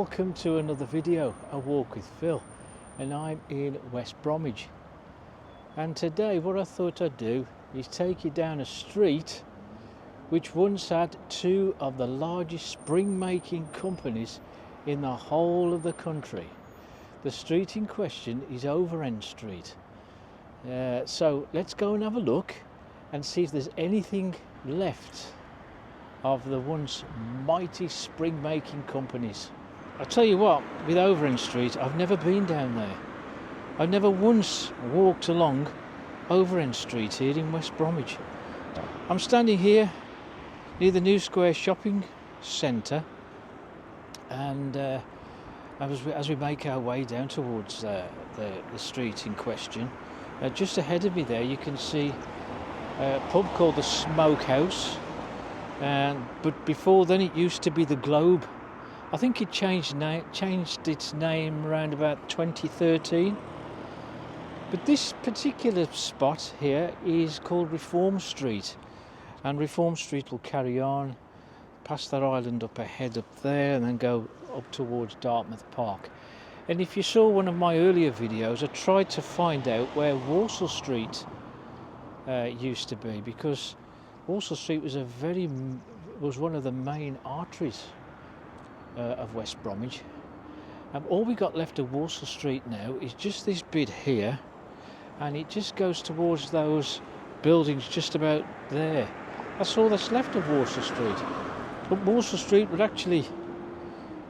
Welcome to another video, A Walk with Phil, and I'm in West Bromwich. And today what I thought I'd do is take you down a street which once had two of the largest spring making companies in the whole of the country. The street in question is Overend Street. So let's go and have a look and see if there's anything left of the once mighty spring making companies. I'll tell you what, with Overend Street, I've never been down there. I've never once walked along Overend Street here in West Bromwich. I'm standing here near the New Square shopping centre, and as we make our way down towards the street in question, just ahead of me there you can see a pub called the Smokehouse, but before then it used to be the Globe. I think it changed its name around about 2013. But this particular spot here is called Reform Street, and Reform Street will carry on past that island up ahead up there and then go up towards Dartmouth Park. And if you saw one of my earlier videos, I tried to find out where Walsall Street used to be, because Walsall Street was one of the main arteries of West Bromwich. All we got left of Walsall Street now is just this bit here, and it just goes towards those buildings just about there. That's all that's left of Walsall Street. But Walsall Street would actually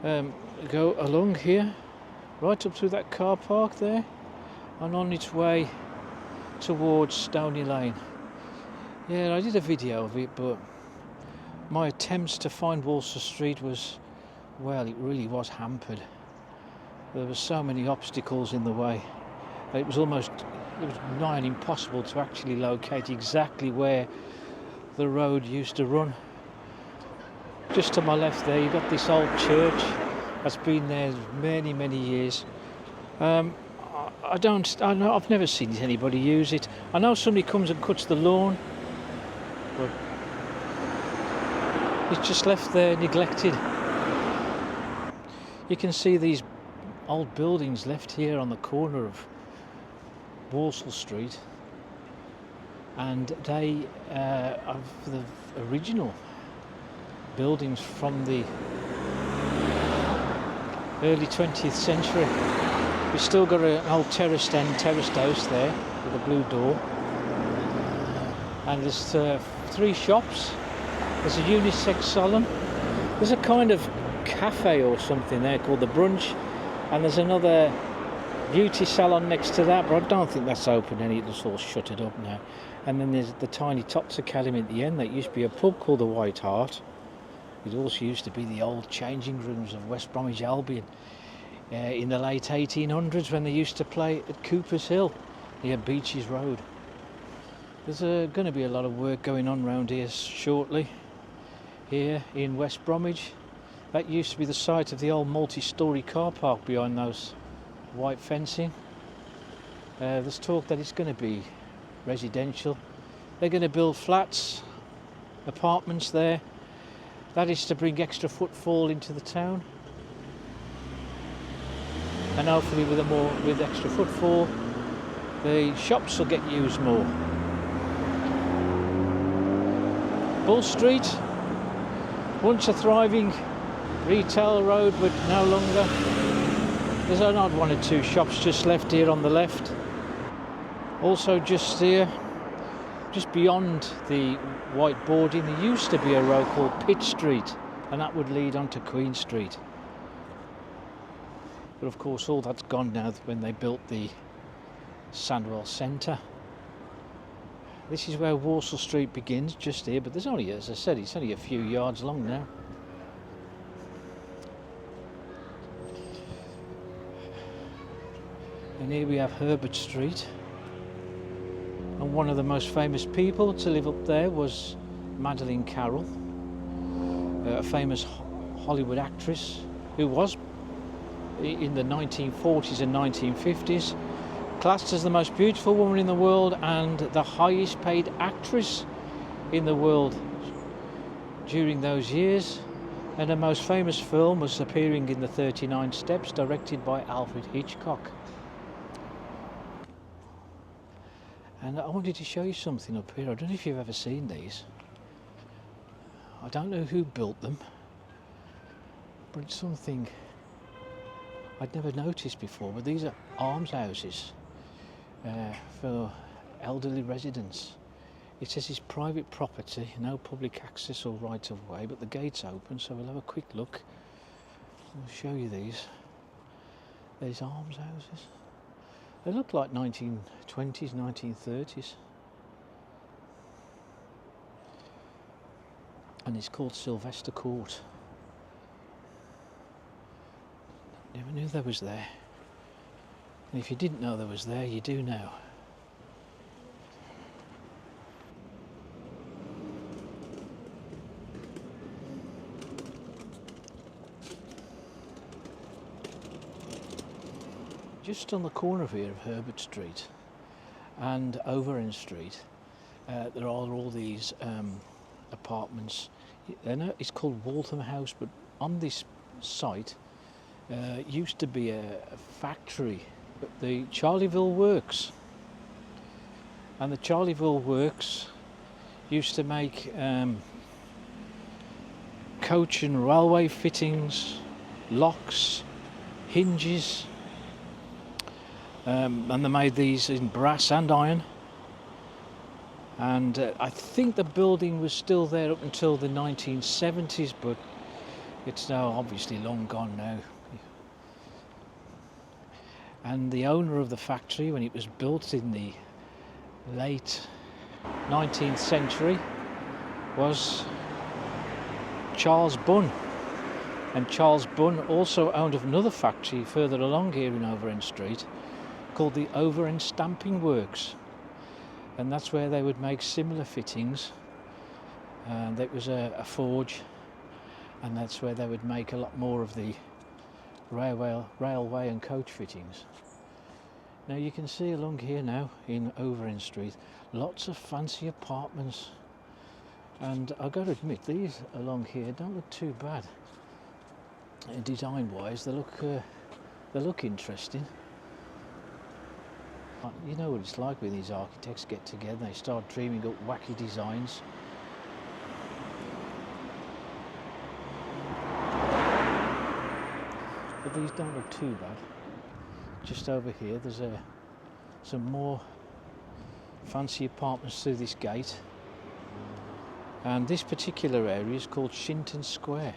go along here, right up through that car park there, and on its way towards Stony Lane. Yeah, I did a video of it, but my attempts to find Walsall Street was, well, it really was hampered. There were so many obstacles in the way. It was nigh impossible to actually locate exactly where the road used to run. Just to my left there, you've got this old church that's been there many years. I've never seen anybody use it. I know somebody comes and cuts the lawn, but it's just left there neglected. You can see these old buildings left here on the corner of Walsall Street, and they are the original buildings from the early 20th century. We've still got an old terraced house there with a blue door, and there's 3 shops. There's a unisex salon, there's a kind of cafe or something there called the Brunch, and there's another beauty salon next to that, but I don't think that's open any. It's all shuttered up now. And then there's the Tiny Tots Academy at the end. That used to be a pub called the White Hart. It also used to be the old changing rooms of West Bromwich Albion in the late 1800s, when they used to play at Cooper's Hill near Beaches Road. There's going to be a lot of work going on around here shortly, here in West Bromwich. That used to be the site of the old multi-storey car park behind those white fencing. There's talk that it's going to be residential. They're going to build flats, apartments there. That is to bring extra footfall into the town, and hopefully with extra footfall, the shops will get used more. Bull Street, once a thriving retail road, but no longer. There's an odd 1 or 2 shops just left here on the left. Also just here, just beyond the white boarding, there used to be a road called Pitt Street, and that would lead onto Queen Street. But of course all that's gone now when they built the Sandwell Centre. This is where Walsall Street begins, just here, but there's only, as I said, it's only a few yards long now. And here we have Herbert Street, and one of the most famous people to live up there was Madeleine Carroll, a famous Hollywood actress who was, in the 1940s and 1950s, classed as the most beautiful woman in the world and the highest paid actress in the world during those years. And her most famous film was appearing in The 39 Steps, directed by Alfred Hitchcock. And I wanted to show you something up here. I don't know if you've ever seen these. I don't know who built them, but it's something I'd never noticed before. But these are almshouses for elderly residents. It says it's private property, no public access or right of way, but the gate's open, so we'll have a quick look. I'll show you these. These almshouses. They look like 1920s, 1930s. And it's called Sylvester Court. Never knew they was there. And if you didn't know they was there, you do now. Just on the corner here of Herbert Street and Overend Street, there are all these apartments. It's called Waltham House, but on this site used to be a factory, the Charleville Works. And the Charleville Works used to make coach and railway fittings, locks, hinges. And they made these in brass and iron, and I think the building was still there up until the 1970s, but it's now obviously long gone now. And the owner of the factory, when it was built in the late 19th century, was Charles Bunn. And Charles Bunn also owned another factory further along here in Overend Street, called the Overend Stamping Works, and that's where they would make similar fittings. And that was a forge, and that's where they would make a lot more of the railway and coach fittings. Now you can see along here now in Overend Street lots of fancy apartments, and I've got to admit these along here don't look too bad. Design wise they look interesting. You know what it's like when these architects get together, they start dreaming up wacky designs. But these don't look too bad. Just over here there's some more fancy apartments through this gate. And this particular area is called Shinton Square.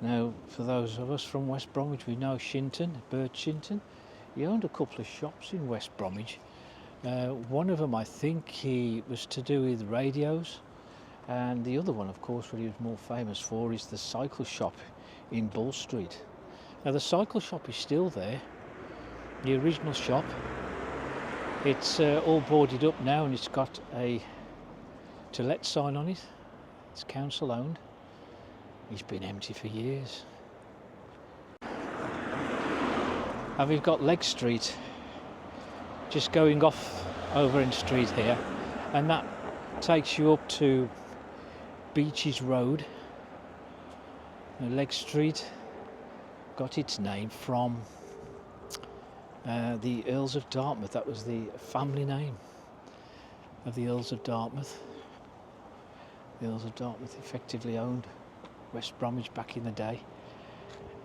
Now, for those of us from West Bromwich, we know Shinton, Bert Shinton. He owned a couple of shops in West Bromwich. One of them, I think, he was to do with radios, and the other one, of course, what he was more famous for is the cycle shop in Bull Street. Now, the cycle shop is still there, the original shop. It's all boarded up now, and it's got a to let sign on it. It's council owned. It's been empty for years. And we've got Leg Street just going off Overend Street here, and that takes you up to Beaches Road. And Leg Street got its name from the Earls of Dartmouth. That was the family name of the Earls of Dartmouth. The Earls of Dartmouth effectively owned West Bromwich back in the day.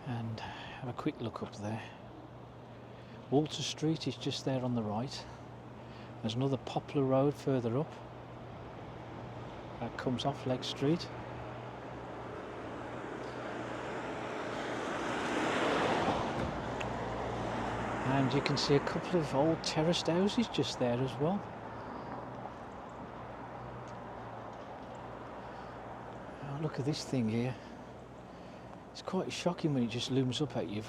And have a quick look up there. Walter Street is just there on the right. There's another Poplar Road further up. That comes off Leg Street. And you can see a couple of old terraced houses just there as well. Oh, look at this thing here. It's quite shocking when it just looms up at you.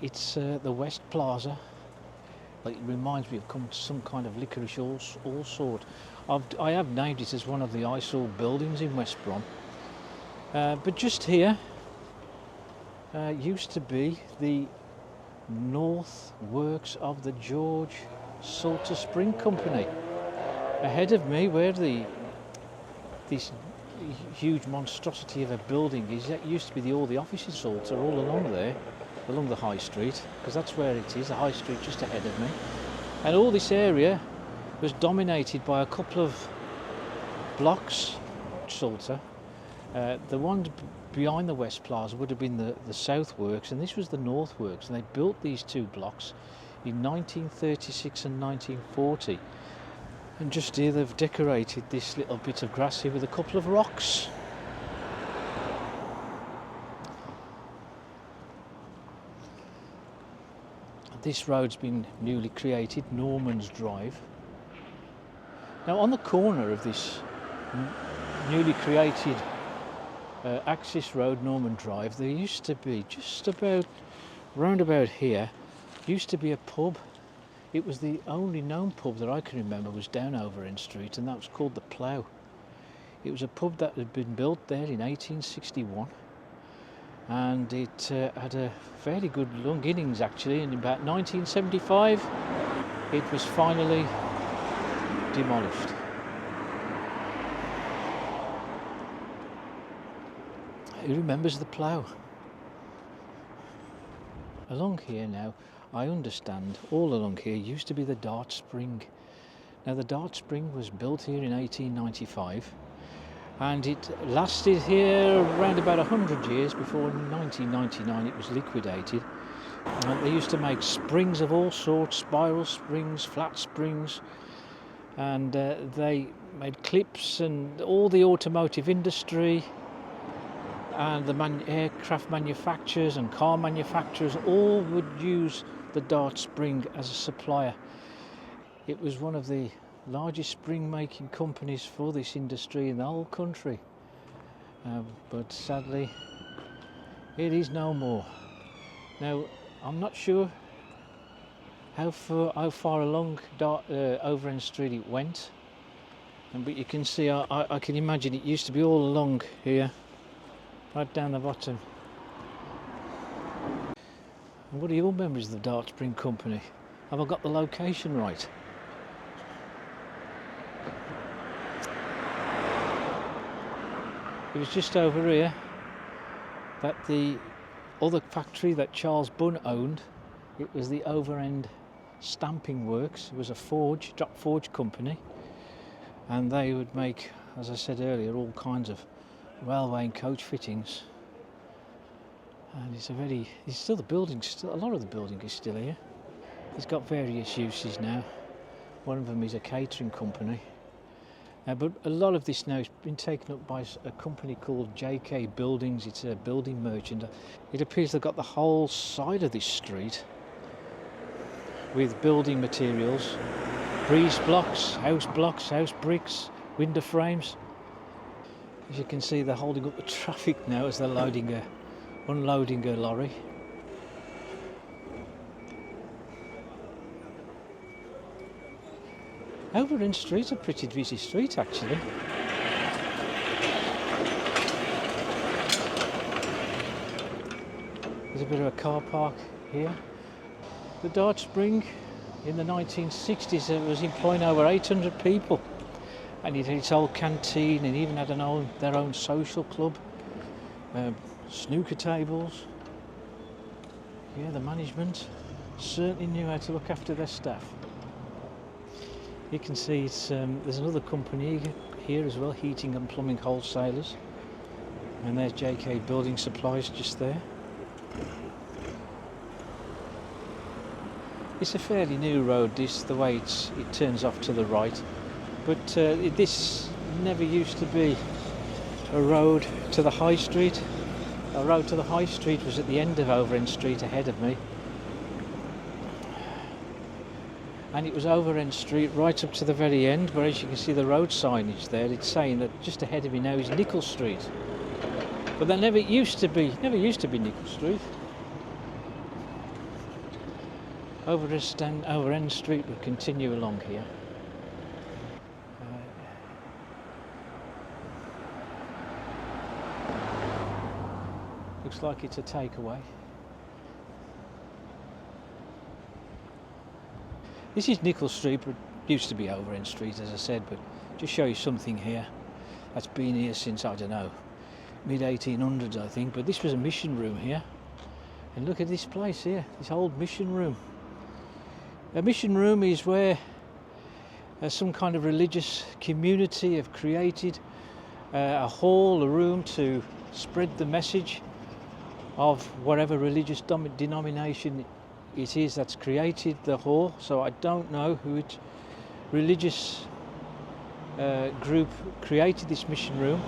It's the West Plaza. Like, it reminds me of some kind of licorice all sort. I have named it as one of the eyesore buildings in West Brom. But just here used to be the North Works of the George Salter Spring Company. Ahead of me, where this huge monstrosity of a building is that used to be all the offices Salter all along there, along the high street, because that's where it is, the high street just ahead of me. And all this area was dominated by a couple of blocks, Salter. The ones behind the West Plaza would have been the South Works, and this was the North Works, and they built these two blocks in 1936 and 1940. And just here they've decorated this little bit of grass here with a couple of rocks. This road's been newly created, Norman's Drive. Now on the corner of this newly created access road, Norman Drive, there used to be, just about round about here, used to be a pub. It was the only known pub that I can remember was down Overend Street, and that was called the Plough. It was a pub that had been built there in 1861, and it had a fairly good long innings actually, and in about 1975 it was finally demolished. Who remembers the Plough? Along here now, I understand, all along here used to be the Dart Spring. Now the Dart Spring was built here in 1895, and it lasted here around about 100 years before in 1999 it was liquidated. And they used to make springs of all sorts, spiral springs, flat springs, and they made clips, and all the automotive industry and the aircraft manufacturers and car manufacturers all would use the Dart Spring as a supplier. It was one of the largest spring making companies for this industry in the whole country, but sadly it is no more. Now I'm not sure how far along Overend Street it went, but you can see I can imagine it used to be all along here, right down the bottom. And what are your memories of the Dart Spring Company? Have I got the location right? It was just over here that the other factory that Charles Bunn owned, it was the Overend Stamping Works. It was a drop forge company, and they would make, as I said earlier, all kinds of railway and coach fittings. And it's still the building, a lot of the building is still here. It's got various uses now. One of them is a catering company. But a lot of this now has been taken up by a company called JK Buildings. It's a building merchant. It appears they've got the whole side of this street with building materials, breeze blocks, house bricks, window frames. As you can see, they're holding up the traffic now as they're unloading a lorry. Overend Street's a pretty busy street actually. There's a bit of a car park here. The Dart Spring in the 1960s it was employing over 800 people, and it had its old canteen and even had their own social club, snooker tables. Yeah, the management certainly knew how to look after their staff. You can see there's another company here as well, heating and plumbing wholesalers, and there's JK Building Supplies just there. It's a fairly new road, this, the way it turns off to the right, but this never used to be a road to the high street. A road to the high street was at the end of Overend Street ahead of me, and it was Overend Street right up to the very end, where as you can see the road signage there, it's saying that just ahead of me now is Nicol Street, but that never used to be Nicol Street. Overend Street will continue along here. Looks like it's a takeaway. This is Nicol Street, but used to be Overend Street, as I said, but just show you something here. that's been here since, I don't know, mid-1800s I think, but this was a mission room here. And look at this place here, this old mission room. A mission room is where some kind of religious community have created a hall, a room to spread the message of whatever religious denomination it is that's created the hall. So I don't know which religious group created this mission room.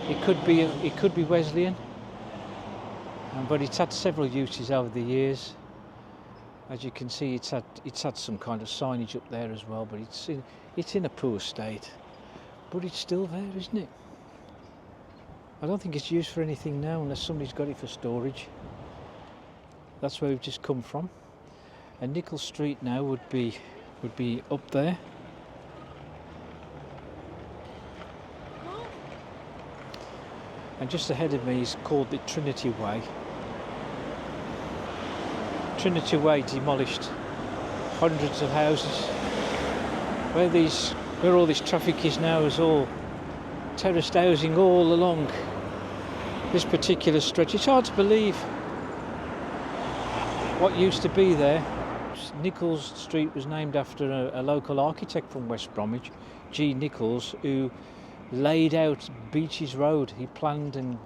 It could be Wesleyan, but it's had several uses over the years. As you can see, it's had some kind of signage up there as well, but it's in a poor state. But it's still there, isn't it? I don't think it's used for anything now unless somebody's got it for storage. That's where we've just come from. And Nichols Street now would be up there. And just ahead of me is called the Trinity Way. Trinity Way demolished hundreds of houses. Where all this traffic is now is all terraced housing all along this particular stretch. It's hard to believe what used to be there. Nichols Street was named after a local architect from West Bromwich, G. Nichols, who laid out Beaches Road. He planned and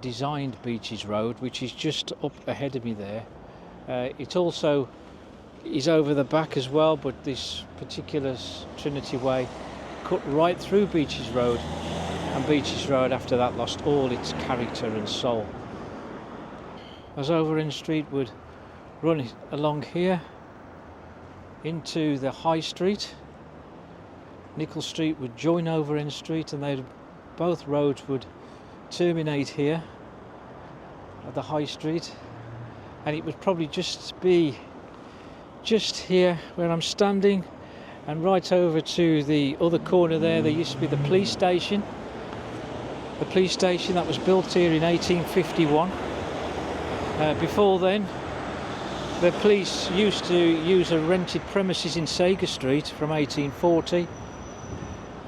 designed Beaches Road, which is just up ahead of me there. It also is over the back as well, but this particular Trinity Way cut right through Beaches Road, and Beaches Road after that lost all its character and soul. As Overend Street would run along here into the High Street, Nichols Street would join Overend Street, and both roads would terminate here at the High Street, and it would probably just be just here where I'm standing, and right over to the other corner there used to be the police station. The police station that was built here in 1851. Before then, the police used to use a rented premises in Sager Street from 1840.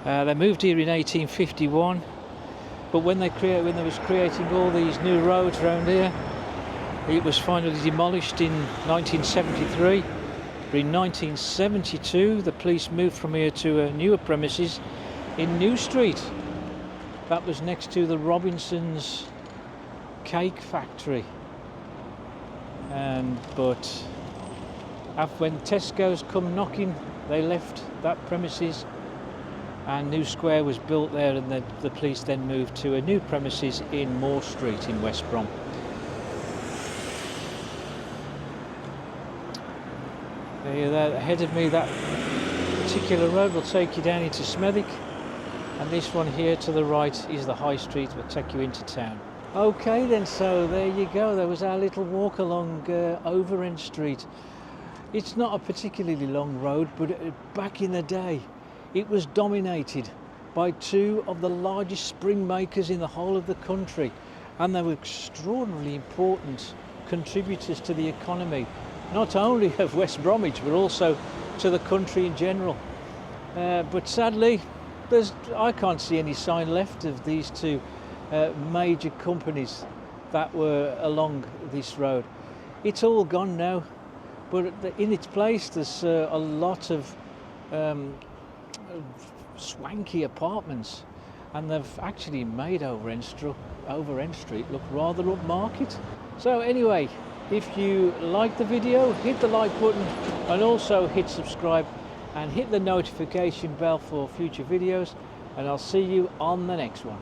They moved here in 1851, but when they was creating all these new roads around here, it was finally demolished in 1973. But in 1972, the police moved from here to a newer premises in New Street. That was next to the Robinson's cake factory. But when Tesco's come knocking, they left that premises, and New Square was built there, and the police then moved to a new premises in Moore Street in West Brom. There ahead of me, that particular road will take you down into Smethwick, and this one here to the right is the High Street, will take you into town. Okay then, so there you go, there was our little walk along Overend Street. It's not a particularly long road, but back in the day it was dominated by two of the largest spring makers in the whole of the country, and they were extraordinarily important contributors to the economy, not only of West Bromwich but also to the country in general. But sadly, I can't see any sign left of these two major companies that were along this road. It's all gone now, but in its place there's a lot of swanky apartments, and they've actually made Overend Street look rather upmarket. So anyway, if you like the video, hit the like button and also hit subscribe and hit the notification bell for future videos, and I'll see you on the next one.